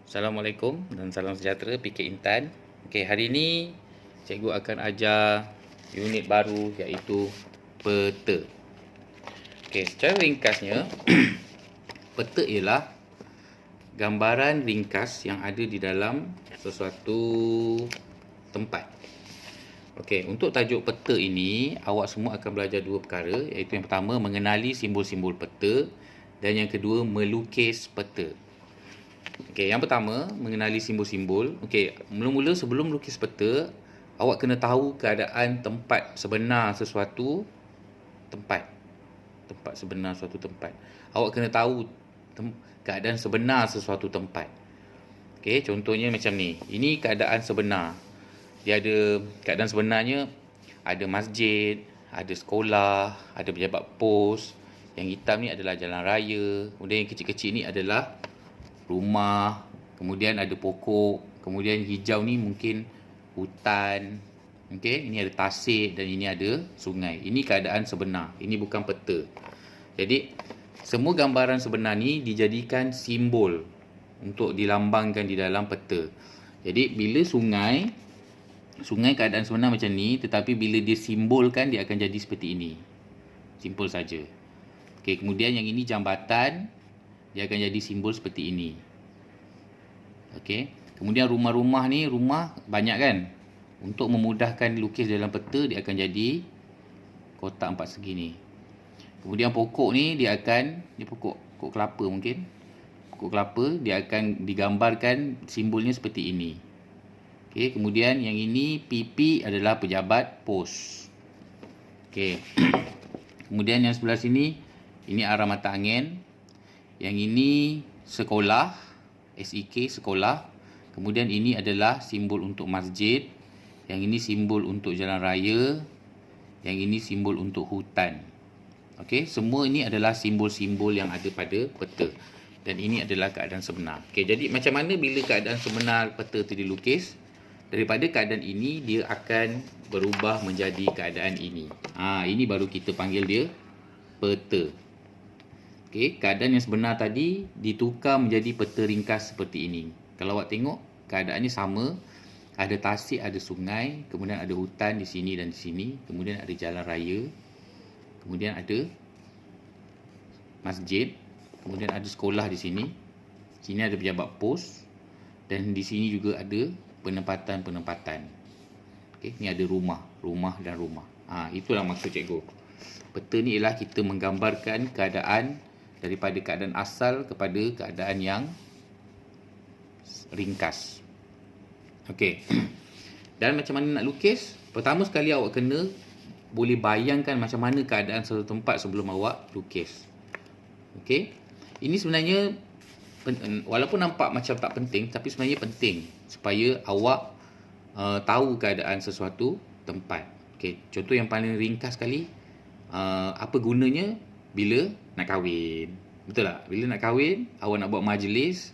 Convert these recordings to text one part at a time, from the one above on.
Assalamualaikum dan salam sejahtera, PK Intan. Okey, hari ini cikgu akan ajar unit baru iaitu peta. Okey, secara ringkasnya peta ialah gambaran ringkas yang ada di dalam sesuatu tempat. Okey, untuk tajuk peta ini awak semua akan belajar dua perkara, iaitu yang pertama mengenali simbol-simbol peta dan yang kedua melukis peta. Okey, yang pertama mengenali simbol-simbol. Okey, mula-mula sebelum lukis peta, awak kena tahu keadaan tempat sebenar sesuatu tempat. Tempat sebenar suatu tempat. Awak kena tahu keadaan sebenar sesuatu tempat. Okey, contohnya macam ni. Ini keadaan sebenar. Dia ada keadaan sebenarnya, ada masjid, ada sekolah, ada pejabat pos. Yang hitam ni adalah jalan raya. Kemudian yang kecil-kecil ni adalah rumah, kemudian ada pokok, kemudian hijau ni mungkin hutan. Okey, ini ada tasik dan ini ada sungai. Ini keadaan sebenar. Ini bukan peta. Jadi semua gambaran sebenar ni dijadikan simbol untuk dilambangkan di dalam peta. Jadi bila sungai keadaan sebenar macam ni, tetapi bila dia simbolkan dia akan jadi seperti ini. Simple saja. Okey, kemudian yang ini jambatan, dia akan jadi simbol seperti ini. Okey. Kemudian rumah-rumah ni, rumah banyak kan? Untuk memudahkan lukis dalam peta, dia akan jadi kotak empat segi ni. Kemudian pokok ni, dia akan, ni pokok kelapa mungkin. Pokok kelapa, dia akan digambarkan simbolnya seperti ini. Okey, kemudian yang ini pipi adalah pejabat pos. Okey. Kemudian yang sebelah sini, ini arah mata angin. Yang ini sekolah, SEK sekolah. Kemudian ini adalah simbol untuk masjid. Yang ini simbol untuk jalan raya. Yang ini simbol untuk hutan. Okey, semua ini adalah simbol-simbol yang ada pada peta. Dan ini adalah keadaan sebenar. Okey, jadi macam mana bila keadaan sebenar peta itu dilukis? Daripada keadaan ini, dia akan berubah menjadi keadaan ini. Ini baru kita panggil dia peta. Okey, keadaan yang sebenar tadi ditukar menjadi peta ringkas seperti ini. Kalau awak tengok, keadaannya sama. Ada tasik, ada sungai, kemudian ada hutan di sini dan di sini, kemudian ada jalan raya, kemudian ada masjid, kemudian ada sekolah di sini. Sini ada pejabat pos dan di sini juga ada penempatan-penempatan. Okey, ni ada rumah dan rumah. Itulah maksud cikgu. Peta ni ialah kita menggambarkan keadaan daripada keadaan asal kepada keadaan yang ringkas. Okey. Dan macam mana nak lukis? Pertama sekali awak kena boleh bayangkan macam mana keadaan satu tempat sebelum awak lukis. Okey. Ini sebenarnya walaupun nampak macam tak penting, tapi sebenarnya penting supaya awak tahu keadaan sesuatu tempat. Okey, contoh yang paling ringkas sekali, apa gunanya bila nak kahwin? Betul tak? Bila nak kahwin, awak nak buat majlis,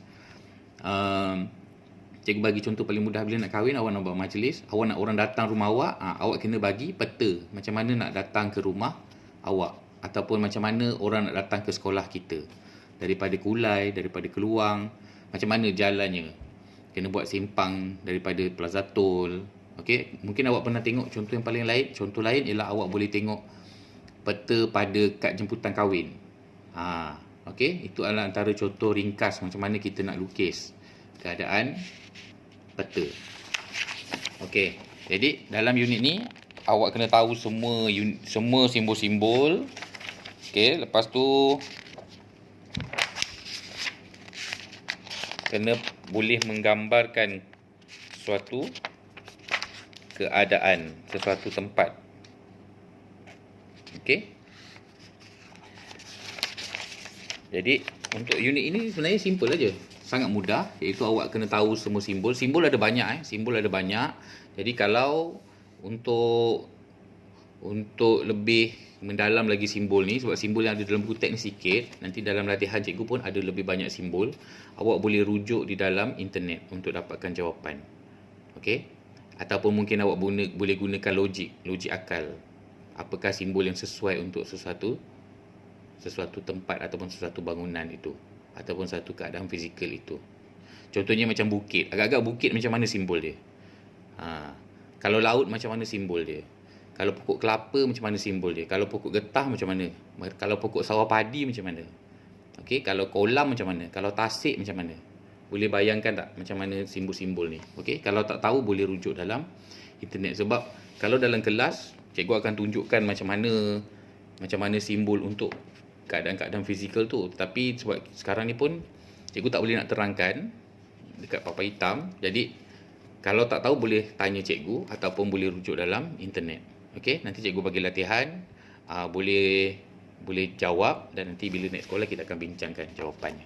cikgu bagi contoh paling mudah. Bila nak kahwin, awak nak buat majlis, awak nak orang datang rumah awak, awak kena bagi peta macam mana nak datang ke rumah awak, ataupun macam mana orang nak datang ke sekolah kita. Daripada Kulai, daripada Keluang, macam mana jalannya. Kena buat simpang daripada Plaza Tol. Okey, mungkin awak pernah tengok contoh yang paling lain. Contoh lain ialah awak boleh tengok peta pada kad jemputan kahwin. Okey, itu adalah antara contoh ringkas macam mana kita nak lukis keadaan peta. Okey, jadi dalam unit ni awak kena tahu semua simbol-simbol. Okey, lepas tu kena boleh menggambarkan suatu keadaan, sesuatu tempat. Okey. Jadi untuk unit ini sebenarnya simple aja. Sangat mudah, iaitu awak kena tahu semua simbol. Simbol ada banyak simbol ada banyak. Jadi kalau untuk lebih mendalam lagi simbol ni, sebab simbol yang ada dalam buku teks ni sikit, nanti dalam latihan cikgu pun ada lebih banyak simbol. Awak boleh rujuk di dalam internet untuk dapatkan jawapan. Okey? Ataupun mungkin awak boleh gunakan logik akal. Apakah simbol yang sesuai untuk sesuatu tempat ataupun sesuatu bangunan itu, ataupun satu keadaan fizikal itu. Contohnya macam bukit. Agak-agak bukit macam mana simbol dia? Kalau laut macam mana simbol dia? Kalau pokok kelapa macam mana simbol dia? Kalau pokok getah macam mana? Kalau pokok sawah padi macam mana? Okey, kalau kolam macam mana? Kalau tasik macam mana? Boleh bayangkan tak macam mana simbol-simbol ni? Okey, kalau tak tahu boleh rujuk dalam internet, sebab kalau dalam kelas cikgu akan tunjukkan macam mana simbol untuk keadaan-keadaan fizikal tu. Tapi sebab sekarang ni pun cikgu tak boleh nak terangkan dekat papan hitam. Jadi kalau tak tahu boleh tanya cikgu ataupun boleh rujuk dalam internet. Okey, nanti cikgu bagi latihan, boleh jawab, dan nanti bila naik sekolah kita akan bincangkan jawapannya.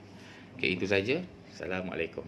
Okey, itu saja. Assalamualaikum.